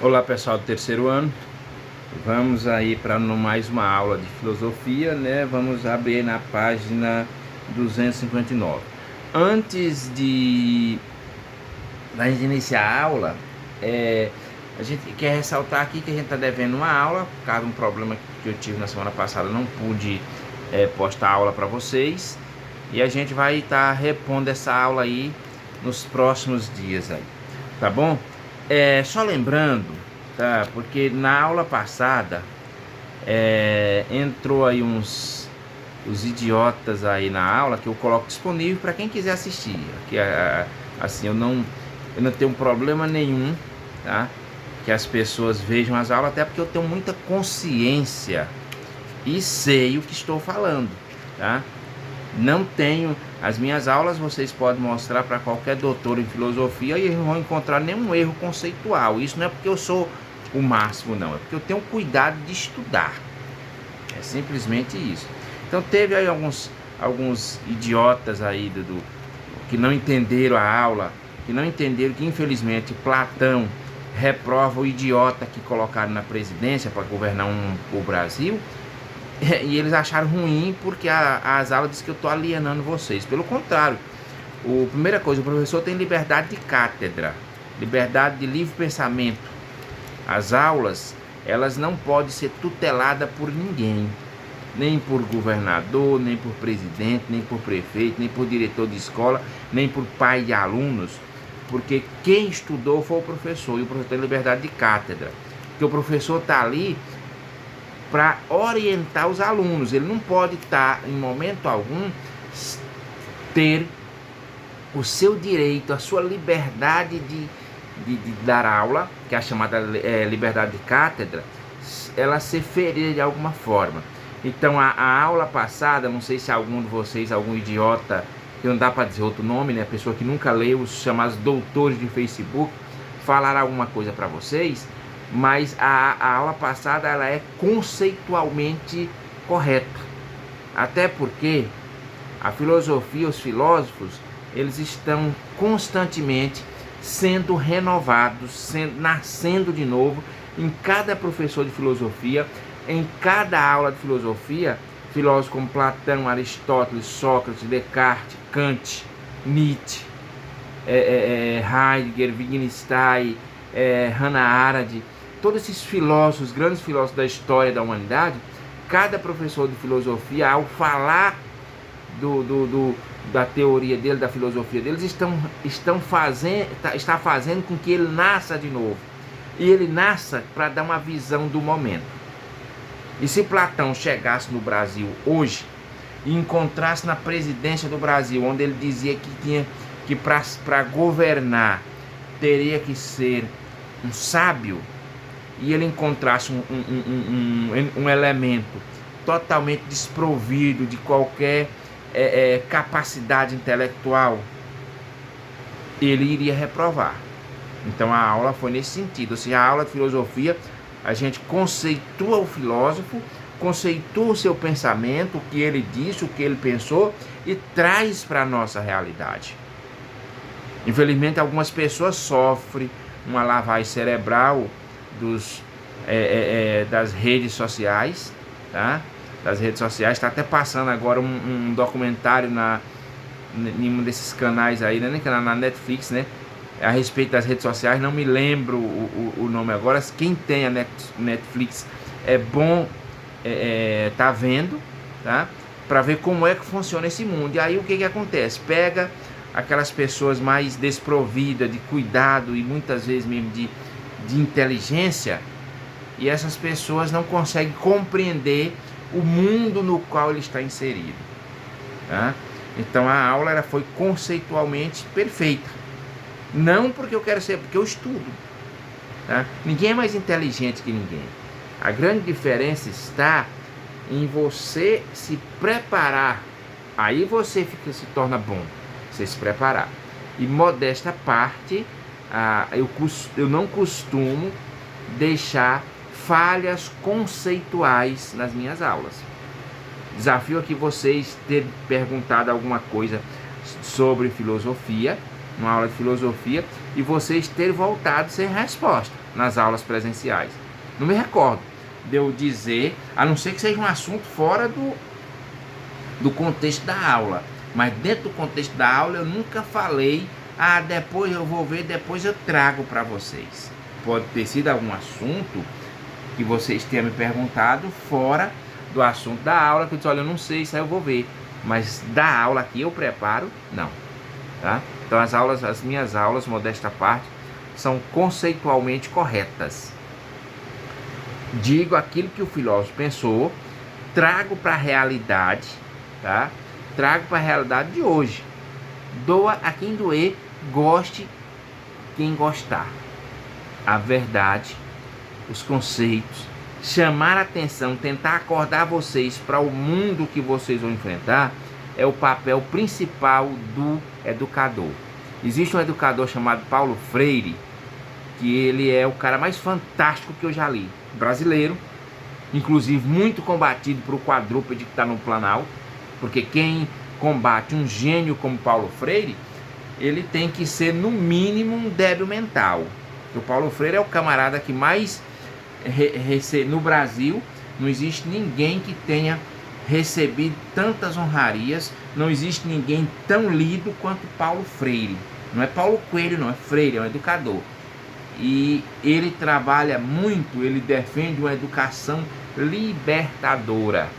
Olá pessoal do terceiro ano, vamos aí para mais uma aula de filosofia, né? Vamos abrir na página 259. Antes de a gente iniciar a aula, a gente quer ressaltar aqui que a gente está devendo uma aula, por causa de um problema que eu tive na semana passada, não pude postar a aula para vocês, e a gente vai estar repondo essa aula aí nos próximos dias aí, tá bom? Só lembrando, tá? Porque na aula passada entrou aí os idiotas aí na aula que eu coloco disponível para quem quiser assistir. Aqui, assim, eu não tenho problema nenhum, tá? Que as pessoas vejam as aulas, até porque eu tenho muita consciência e sei o que estou falando, tá? Não tenho as minhas aulas, vocês podem mostrar para qualquer doutor em filosofia e não vão encontrar nenhum erro conceitual. Isso não é porque eu sou o máximo, não, é porque eu tenho cuidado de estudar. É simplesmente isso. Então teve aí alguns idiotas aí que não entenderam a aula, que não entenderam que infelizmente Platão reprova o idiota que colocaram na presidência para governar o Brasil. E eles acharam ruim porque as aulas dizem que eu estou alienando vocês. Pelo contrário, primeira coisa, o professor tem liberdade de cátedra, liberdade de livre pensamento. As aulas, elas não podem ser tuteladas por ninguém, nem por governador, nem por presidente, nem por prefeito, nem por diretor de escola, nem por pai de alunos, porque quem estudou foi o professor, e o professor tem liberdade de cátedra, porque o professor está ali para orientar os alunos. Ele não pode estar, em momento algum, ter o seu direito, a sua liberdade de dar aula, que é a chamada liberdade de cátedra, ela ser ferida de alguma forma. Então a aula passada, não sei se algum de vocês, algum idiota, que não dá para dizer outro nome, né, pessoa que nunca leu, os chamados doutores de Facebook, falaram alguma coisa para vocês, mas a aula passada ela é conceitualmente correta, até porque a filosofia, os filósofos, eles estão constantemente sendo renovados, nascendo de novo em cada professor de filosofia, em cada aula de filosofia. Filósofos como Platão, Aristóteles, Sócrates, Descartes, Kant, Nietzsche, Heidegger, Wittgenstein, Hannah Arendt, todos esses filósofos, grandes filósofos da história da humanidade, cada professor de filosofia, ao falar da teoria dele, da filosofia deles, está fazendo com que ele nasça de novo. E ele nasça para dar uma visão do momento. E se Platão chegasse no Brasil hoje e encontrasse na presidência do Brasil, onde ele dizia que para governar teria que ser um sábio, e ele encontrasse um elemento totalmente desprovido de qualquer capacidade intelectual, ele iria reprovar. Então a aula foi nesse sentido, ou seja, a aula de filosofia, a gente conceitua o filósofo, conceitua o seu pensamento, o que ele disse, o que ele pensou, e traz para a nossa realidade. Infelizmente algumas pessoas sofrem uma lavagem cerebral das redes sociais, tá? Das redes sociais. Está até passando agora um documentário em um desses canais aí, né? Na Netflix, né? A respeito das redes sociais, não me lembro o nome agora. Quem tem a Netflix é bom tá vendo, tá? Para ver como é que funciona esse mundo. E aí o que acontece? Pega aquelas pessoas mais desprovidas de cuidado e muitas vezes mesmo de inteligência, e essas pessoas não conseguem compreender o mundo no qual ele está inserido, tá? Então a aula ela foi conceitualmente perfeita, não porque eu quero ser, porque eu estudo, tá? Ninguém é mais inteligente que ninguém. A grande diferença está em você se preparar. Aí você se torna bom, você se preparar. E modesta parte, eu não costumo deixar falhas conceituais nas minhas aulas. Desafio aqui vocês terem perguntado alguma coisa sobre filosofia, numa aula de filosofia, e vocês terem voltado sem resposta nas aulas presenciais. Não me recordo de eu dizer, a não ser que seja um assunto fora do contexto da aula, mas dentro do contexto da aula eu nunca falei, depois eu vou ver, depois eu trago para vocês. Pode ter sido algum assunto que vocês tenham me perguntado fora do assunto da aula, que eu disse, olha, eu não sei, isso aí eu vou ver, mas da aula que eu preparo, não, tá? Então as minhas aulas, modesta parte, são conceitualmente corretas. Digo aquilo que o filósofo pensou, trago para a realidade, tá? Trago para a realidade de hoje. Doa a quem doer, goste quem gostar. A verdade, os conceitos, chamar a atenção, tentar acordar vocês para o mundo que vocês vão enfrentar, é o papel principal do educador. Existe um educador chamado Paulo Freire, que ele é o cara mais fantástico que eu já li. Brasileiro, inclusive muito combatido por o quadrúpede que está no Planalto, porque quem combate um gênio como Paulo Freire, ele tem que ser no mínimo um débil mental. O Paulo Freire é o camarada que mais no Brasil não existe ninguém que tenha recebido tantas honrarias, não existe ninguém tão lido quanto Paulo Freire. Não é Paulo Coelho, não, é Freire, é um educador. E ele trabalha muito, ele defende uma educação libertadora,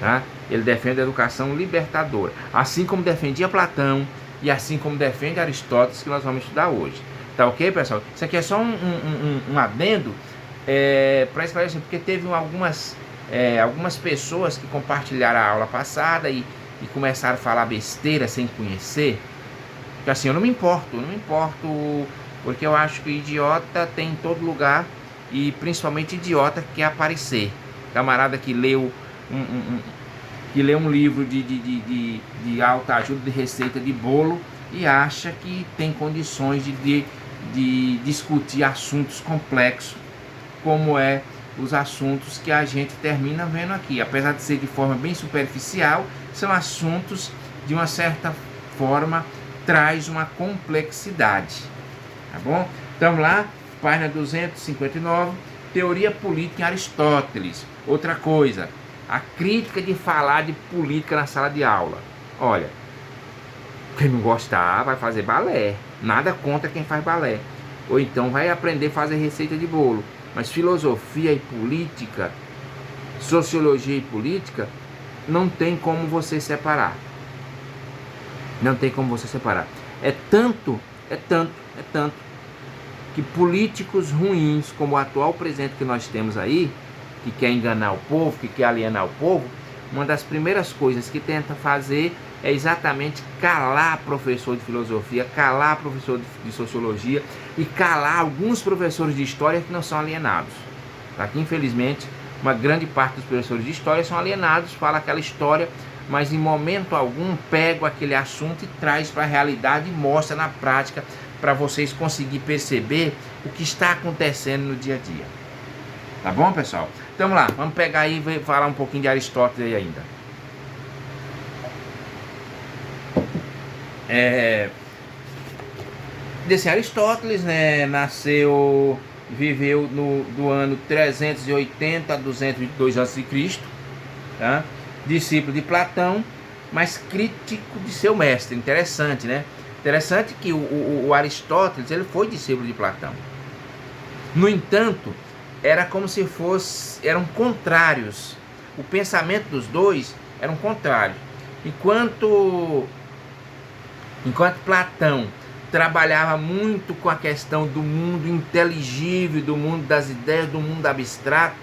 tá? Ele defende a educação libertadora, assim como defendia Platão e assim como defende Aristóteles, que nós vamos estudar hoje. Tá ok, pessoal? Isso aqui é só um adendo para esclarecer, porque teve algumas pessoas que compartilharam a aula passada e começaram a falar besteira sem conhecer. Porque assim, eu não me importo, porque eu acho que idiota tem em todo lugar, e principalmente idiota que quer aparecer. Camarada que leu um livro de alta ajuda, de receita de bolo, e acha que tem condições de discutir assuntos complexos, como os assuntos que a gente termina vendo aqui. Apesar de ser de forma bem superficial, são assuntos, de uma certa forma, traz uma complexidade. Tá bom? Então lá, página 259, teoria política em Aristóteles. Outra coisa, a crítica de falar de política na sala de aula. Olha, quem não gostar vai fazer balé. Nada contra quem faz balé. Ou então vai aprender a fazer receita de bolo. Mas filosofia e política, sociologia e política, não tem como você separar. Não tem como você separar. É tanto que políticos ruins, como o atual presidente que nós temos aí, que quer enganar o povo, que quer alienar o povo, uma das primeiras coisas que tenta fazer é exatamente calar professor de filosofia, calar professor de sociologia e calar alguns professores de história que não são alienados. Tá? Que, infelizmente, uma grande parte dos professores de história são alienados, fala aquela história, mas em momento algum pega aquele assunto e traz para a realidade e mostra na prática para vocês conseguirem perceber o que está acontecendo no dia a dia. Tá bom, pessoal? Então vamos lá, vamos pegar aí e falar um pouquinho de Aristóteles aí ainda. Desse Aristóteles, né, viveu do ano 380 a 222 a.C., tá? Discípulo de Platão, mas crítico de seu mestre. Interessante, né? Interessante que o Aristóteles, ele foi discípulo de Platão. No entanto, era como se eram contrários. O pensamento dos dois eram contrários. Enquanto Platão trabalhava muito com a questão do mundo inteligível, do mundo das ideias, do mundo abstrato,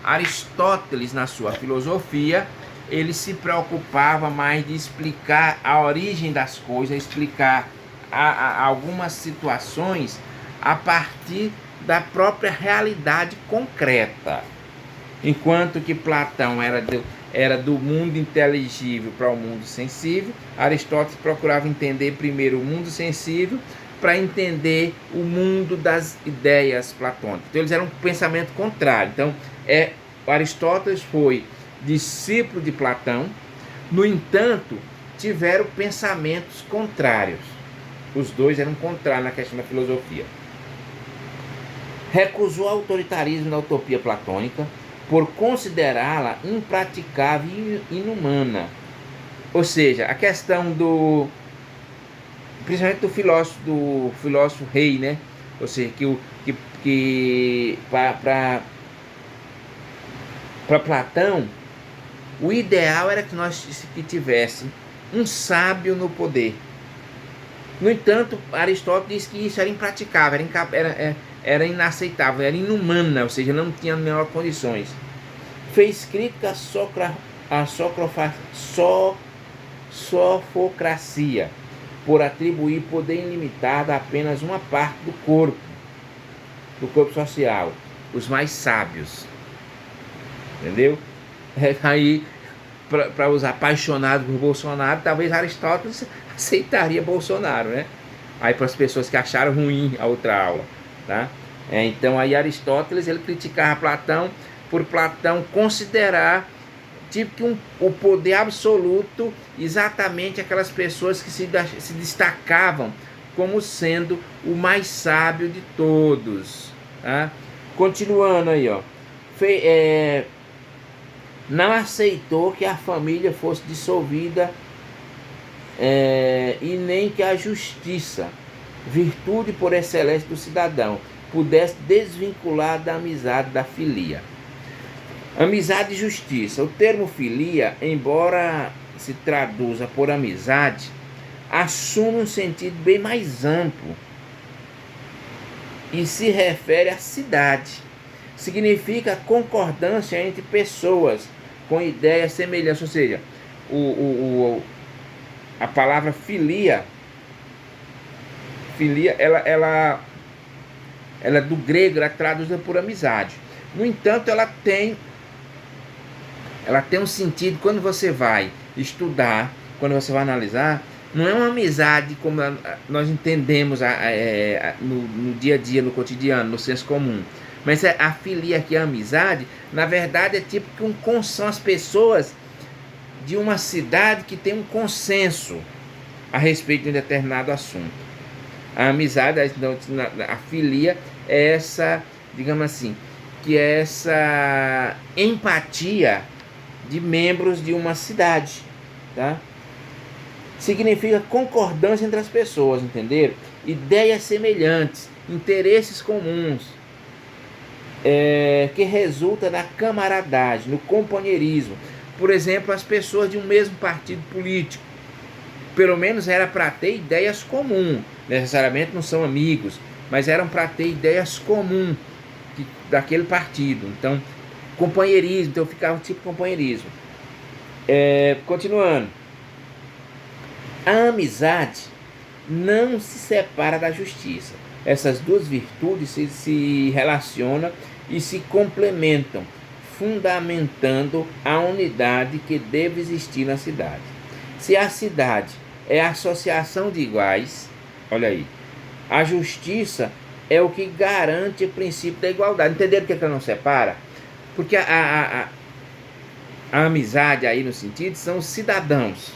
Aristóteles, na sua filosofia, ele se preocupava mais de explicar a origem das coisas, explicar algumas situações a partir da própria realidade concreta. Enquanto que Platão era do mundo inteligível para o mundo sensível, Aristóteles procurava entender primeiro o mundo sensível para entender o mundo das ideias platônicas. Então eles eram um pensamento contrário. Então Aristóteles foi discípulo de Platão, no entanto, tiveram pensamentos contrários. Os dois eram contrários na questão da filosofia. Recusou o autoritarismo da utopia platônica por considerá-la impraticável e inumana. Ou seja, a questão principalmente do filósofo rei, né? Ou seja, que para Platão, o ideal era que nós tivesse um sábio no poder. No entanto, Aristóteles diz que isso era impraticável, era inaceitável, era inumana, ou seja, não tinha as menores condições. Fez crítica à sofocracia, por atribuir poder ilimitado a apenas uma parte do corpo social, os mais sábios. Entendeu? Aí, para os apaixonados por Bolsonaro, talvez Aristóteles aceitaria Bolsonaro, né? Aí para as pessoas que acharam ruim a outra aula, tá? Então aí Aristóteles ele criticava Platão por Platão considerar tipo que o poder absoluto exatamente aquelas pessoas que se destacavam como sendo o mais sábio de todos, tá? Continuando aí, ó. Não aceitou que a família fosse dissolvida e nem que a justiça, virtude por excelência do cidadão, pudesse desvincular da amizade da filia. Amizade e justiça. O termo filia, embora se traduza por amizade, assume um sentido bem mais amplo e se refere à cidade. Significa concordância entre pessoas com ideias semelhantes, ou seja, a palavra filia, ela do grego, ela é traduzida por amizade. No entanto, ela tem um sentido quando você vai estudar, quando você vai analisar. Não é uma amizade como nós entendemos no dia a dia, no cotidiano, no senso comum. Mas a filia aqui, a amizade, na verdade é tipo que são as pessoas de uma cidade que tem um consenso a respeito de um determinado assunto. A amizade, a filia é essa, digamos assim, que é essa empatia de membros de uma cidade, tá? Significa concordância entre as pessoas, entenderam? Ideias semelhantes, interesses comuns, que resulta na camaradagem, no companheirismo. Por exemplo, as pessoas de um mesmo partido político, pelo menos era para ter ideias comuns, necessariamente não são amigos, mas eram para ter ideias comuns daquele partido. Então, companheirismo, então ficava tipo companheirismo. Continuando. A amizade não se separa da justiça. Essas duas virtudes se relacionam e se complementam, fundamentando a unidade que deve existir na cidade. Se a cidade é a associação de iguais, olha aí, a justiça é o que garante o princípio da igualdade. Entenderam o que ela não separa? Porque a amizade aí no sentido são os cidadãos.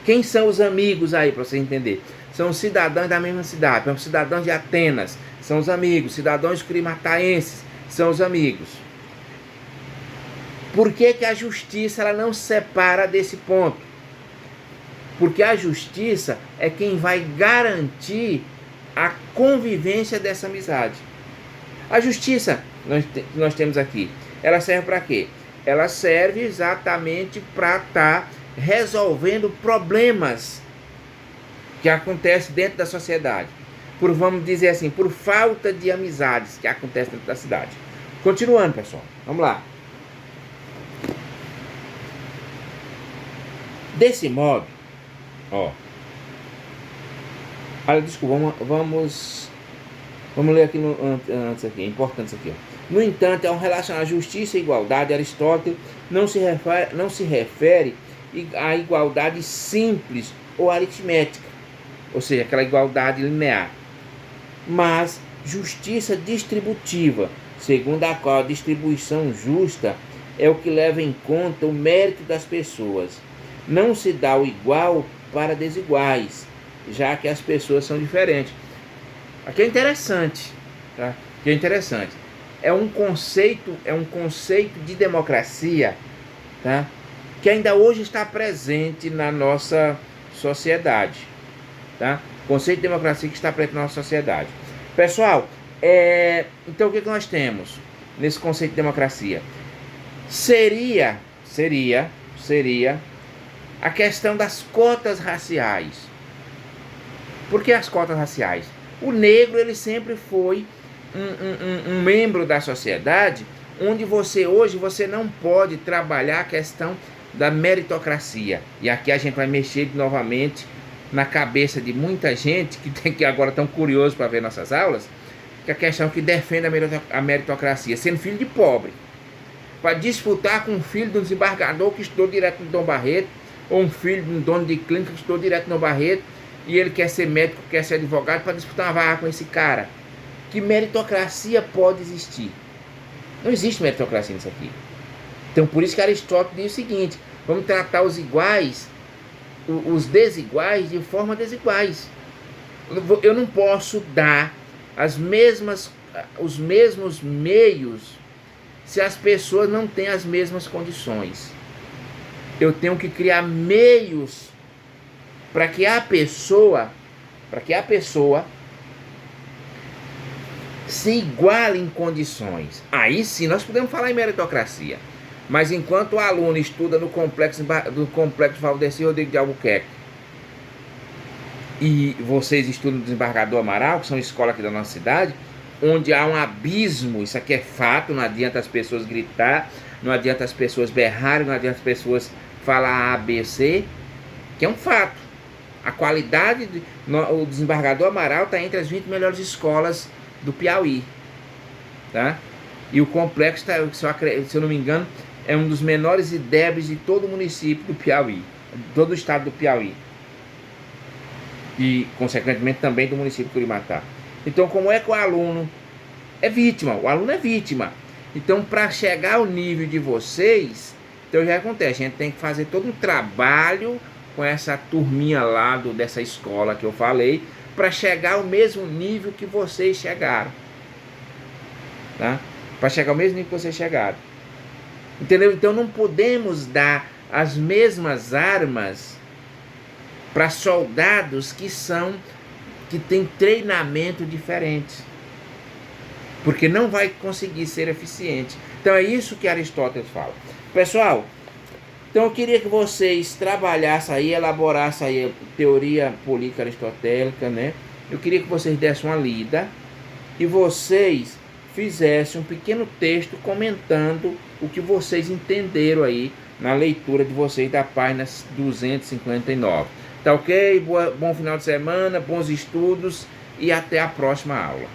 Quem são os amigos aí, para você entender? São os cidadãos da mesma cidade. Por exemplo, cidadãos de Atenas são os amigos. Cidadãos crimataenses são os amigos. Por que a justiça ela não se separa desse ponto? Porque a justiça é quem vai garantir a convivência dessa amizade. A justiça nós temos aqui, ela serve para quê? Ela serve exatamente para estar resolvendo problemas que acontecem dentro da sociedade. Vamos dizer assim, por falta de amizades que acontecem dentro da cidade. Continuando, pessoal. Vamos lá. Desse modo, desculpa, vamos ler aqui antes aqui, é importante isso aqui. No entanto, ao relacionar justiça e igualdade, Aristóteles não se refere à igualdade simples ou aritmética, ou seja, aquela igualdade linear, mas justiça distributiva, segundo a qual a distribuição justa é o que leva em conta o mérito das pessoas. Não se dá o igual para desiguais, já que as pessoas são diferentes. Aqui é interessante, tá? Aqui é interessante. É um conceito de democracia, tá? Que ainda hoje está presente na nossa sociedade, tá? Conceito de democracia que está presente na nossa sociedade. Pessoal, então o que nós temos nesse conceito de democracia? Seria a questão das cotas raciais. Por que as cotas raciais? O negro, ele sempre foi um membro da sociedade onde hoje você não pode trabalhar a questão da meritocracia. E aqui a gente vai mexer novamente na cabeça de muita gente que agora estão curiosos para ver nossas aulas, que é a questão que defende a meritocracia, sendo filho de pobre, para disputar com um filho de um desembargador que estudou direto no Dom Barreto, ou um filho de um dono de clínica que estudou direto no Dom Barreto, e ele quer ser médico, quer ser advogado, para disputar uma vaga com esse cara. Que meritocracia pode existir? Não existe meritocracia nisso aqui. Então por isso que Aristóteles diz o seguinte: vamos tratar os iguais, os desiguais de forma desiguais. Eu não posso dar os mesmos meios se as pessoas não têm as mesmas condições. Eu tenho que criar meios para que a pessoa se iguale em condições. Aí sim nós podemos falar em meritocracia. Mas enquanto o aluno estuda no complexo Valdeci Rodrigues de Albuquerque e vocês estudam no Desembargador Amaral, que são escolas aqui da nossa cidade, onde há um abismo, isso aqui é fato, não adianta as pessoas gritar, não adianta as pessoas berrarem, não adianta as pessoas falar A, B, C, que é um fato. A qualidade, o Desembargador Amaral está entre as 20 melhores escolas do Piauí, tá? E o complexo, se eu não me engano, é um dos menores IDEBs de todo o município do Piauí, todo o estado do Piauí. E, consequentemente, também do município de Curimatá. Então, como é que o aluno é vítima? O aluno é vítima. Então, para chegar ao nível de vocês, então já acontece, a gente tem que fazer todo um trabalho com essa turminha lá dessa escola que eu falei, para chegar ao mesmo nível que vocês chegaram. Tá? Para chegar ao mesmo nível que vocês chegaram. Entendeu? Então não podemos dar as mesmas armas para soldados que têm treinamento diferente. Porque não vai conseguir ser eficiente. Então é isso que Aristóteles fala. Pessoal, então eu queria que vocês trabalhassem aí, elaborassem aí a teoria política aristotélica, né? Eu queria que vocês dessem uma lida e vocês fizessem um pequeno texto comentando o que vocês entenderam aí na leitura de vocês da página 259. Tá ok? Bom final de semana, bons estudos e até a próxima aula.